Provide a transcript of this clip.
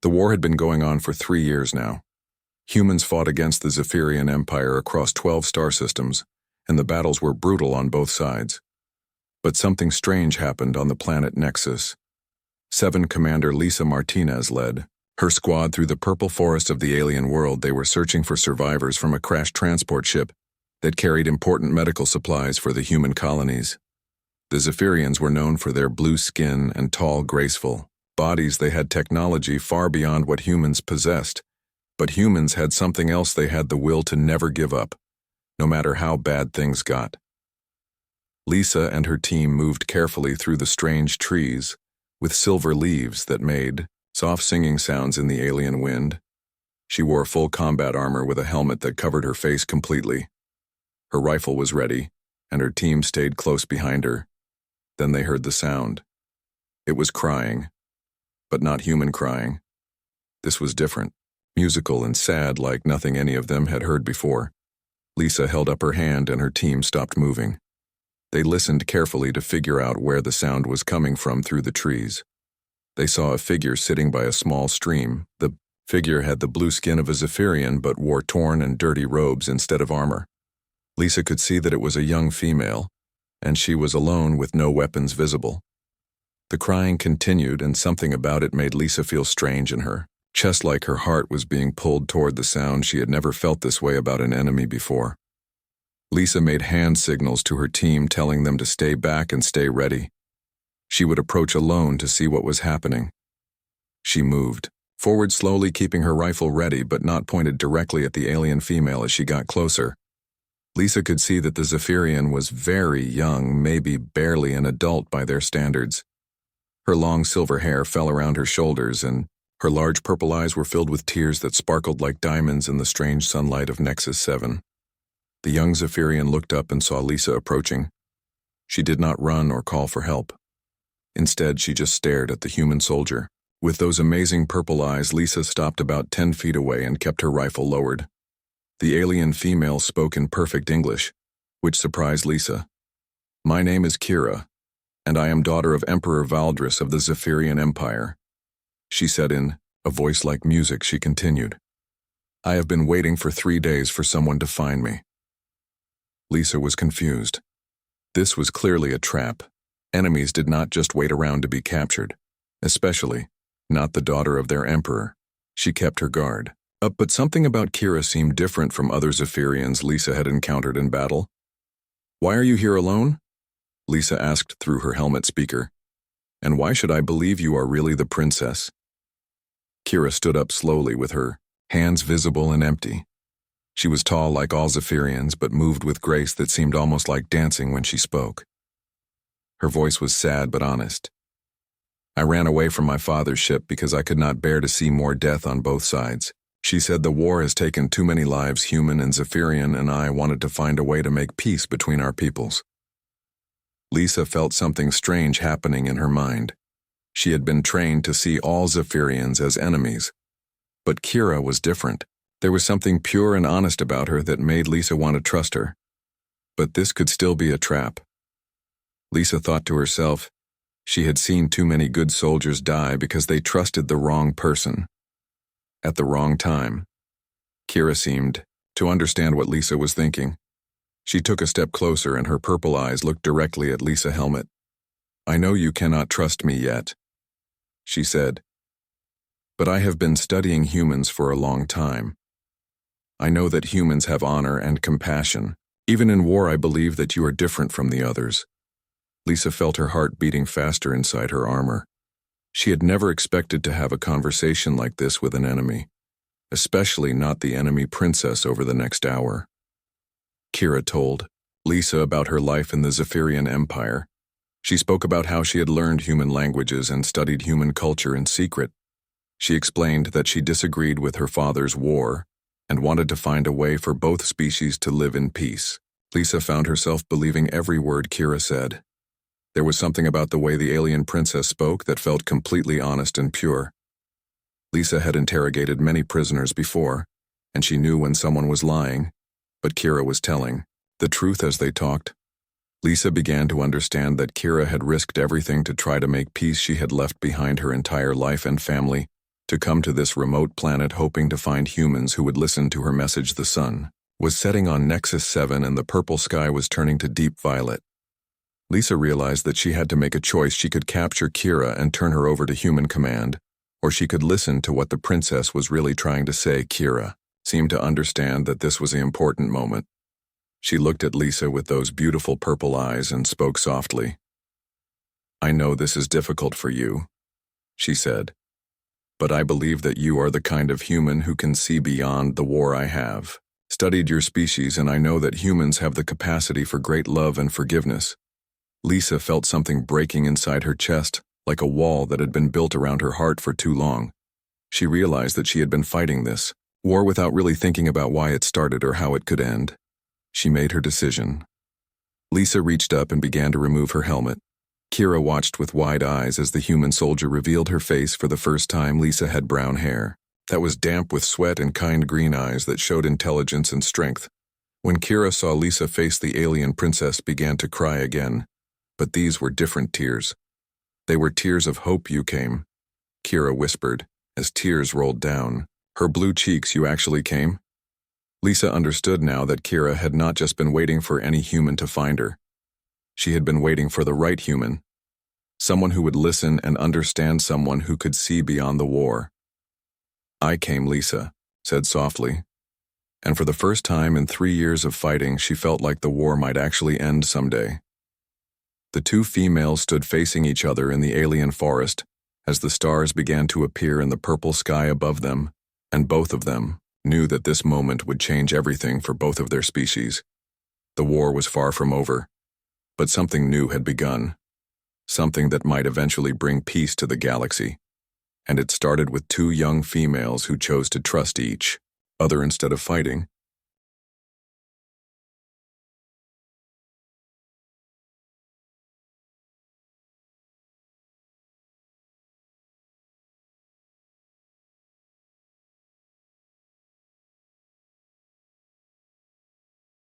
The war had been going on for 3 years now. Humans fought against the Zephyrian Empire across 12 star systems, and the battles were brutal on both sides. But something strange happened on the planet Nexus. 7 Commander Lisa Martinez led her squad through the purple forest of the alien world. They were searching for survivors from a crashed transport ship that carried important medical supplies for the human colonies. The Zephyrians were known for their blue skin and tall, graceful bodies. They had technology far beyond what humans possessed, but humans had something else. They had the will to never give up, no matter how bad things got. Lisa and her team moved carefully through the strange trees, with silver leaves that made soft singing sounds in the alien wind. She wore full combat armor with a helmet that covered her face completely. Her rifle was ready, and her team stayed close behind her. Then they heard the sound. It was crying, but not human crying. This was different, musical and sad, like nothing any of them had heard before. Lisa held up her hand and her team stopped moving. They listened carefully to figure out where the sound was coming from through the trees. They saw a figure sitting by a small stream. The figure had the blue skin of a Zephyrian but wore torn and dirty robes instead of armor. Lisa could see that it was a young female, and she was alone with no weapons visible. The crying continued, and something about it made Lisa feel strange in her chest, like her heart was being pulled toward the sound. She had never felt this way about an enemy before. Lisa made hand signals to her team, telling them to stay back and stay ready. She would approach alone to see what was happening. She moved forward slowly, keeping her rifle ready but not pointed directly at the alien female. As she got closer, Lisa could see that the Zephyrian was very young, maybe barely an adult by their standards. Her long silver hair fell around her shoulders, and her large purple eyes were filled with tears that sparkled like diamonds in the strange sunlight of Nexus 7. The young Zephyrian looked up and saw Lisa approaching. She did not run or call for help. Instead, she just stared at the human soldier. With those amazing purple eyes, Lisa stopped about 10 feet away and kept her rifle lowered. The alien female spoke in perfect English, which surprised Lisa. "My name is Kira, and I am daughter of Emperor Valdris of the Zephyrian Empire," she said in a voice like music. She continued, "I have been waiting for 3 days for someone to find me." Lisa was confused. This was clearly a trap. Enemies did not just wait around to be captured, especially not the daughter of their emperor. She kept her guard up, but something about Kira seemed different from other Zephyrians Lisa had encountered in battle. "Why are you here alone?" Lisa asked through her helmet speaker. "And why should I believe you are really the princess?" Kira stood up slowly with her hands visible and empty. She was tall like all Zephyrians, but moved with grace that seemed almost like dancing when she spoke. Her voice was sad but honest. "I ran away from my father's ship because I could not bear to see more death on both sides," she said. "The war has taken too many lives, human and Zephyrian, and I wanted to find a way to make peace between our peoples." Lisa felt something strange happening in her mind. She had been trained to see all Zephyrians as enemies. But Kira was different. There was something pure and honest about her that made Lisa want to trust her. But this could still be a trap. Lisa thought to herself, she had seen too many good soldiers die because they trusted the wrong person at the wrong time. Kira seemed to understand what Lisa was thinking. She took a step closer and her purple eyes looked directly at Lisa's helmet. "I know you cannot trust me yet," she said, "but I have been studying humans for a long time. I know that humans have honor and compassion. Even in war, I believe that you are different from the others." Lisa felt her heart beating faster inside her armor. She had never expected to have a conversation like this with an enemy, especially not the enemy princess over the next hour. Kira told Lisa about her life in the Zephyrian Empire. She spoke about how she had learned human languages and studied human culture in secret. She explained that she disagreed with her father's war and wanted to find a way for both species to live in peace. Lisa found herself believing every word Kira said. There was something about the way the alien princess spoke that felt completely honest and pure. Lisa had interrogated many prisoners before, and she knew when someone was lying, but Kira was telling the truth as they talked. Lisa began to understand that Kira had risked everything to try to make peace. She had left behind her entire life and family To come to this remote planet hoping to find humans who would listen to her message. The sun was setting on Nexus 7 and the purple sky was turning to deep violet. Lisa realized that she had to make a choice. She could capture Kira and turn her over to human command, or she could listen to what the princess was really trying to say. Kira seemed to understand that this was the important moment. She looked at Lisa with those beautiful purple eyes and spoke softly. "I know this is difficult for you," she said, "but I believe that you are the kind of human who can see beyond the war. I have studied your species and I know that humans have the capacity for great love and forgiveness." Lisa felt something breaking inside her chest, like a wall that had been built around her heart for too long. She realized that she had been fighting this war without really thinking about why it started or how it could end. She made her decision. Lisa reached up and began to remove her helmet. Kira watched with wide eyes as the human soldier revealed her face for the first time. Lisa had brown hair that was damp with sweat and kind green eyes that showed intelligence and strength. When Kira saw Lisa face the alien princess, began to cry again. But these were different tears. They were tears of hope. "You came," Kira whispered, as tears rolled down her blue cheeks. "You actually came?" Lisa understood now that Kira had not just been waiting for any human to find her. She had been waiting for the right human. Someone who would listen and understand, someone who could see beyond the war. "I came," Lisa said softly. And for the first time in 3 years of fighting, she felt like the war might actually end someday. The two females stood facing each other in the alien forest as the stars began to appear in the purple sky above them, and both of them knew that this moment would change everything for both of their species. The war was far from over, but something new had begun, something that might eventually bring peace to the galaxy. And it started with two young females who chose to trust each other instead of fighting.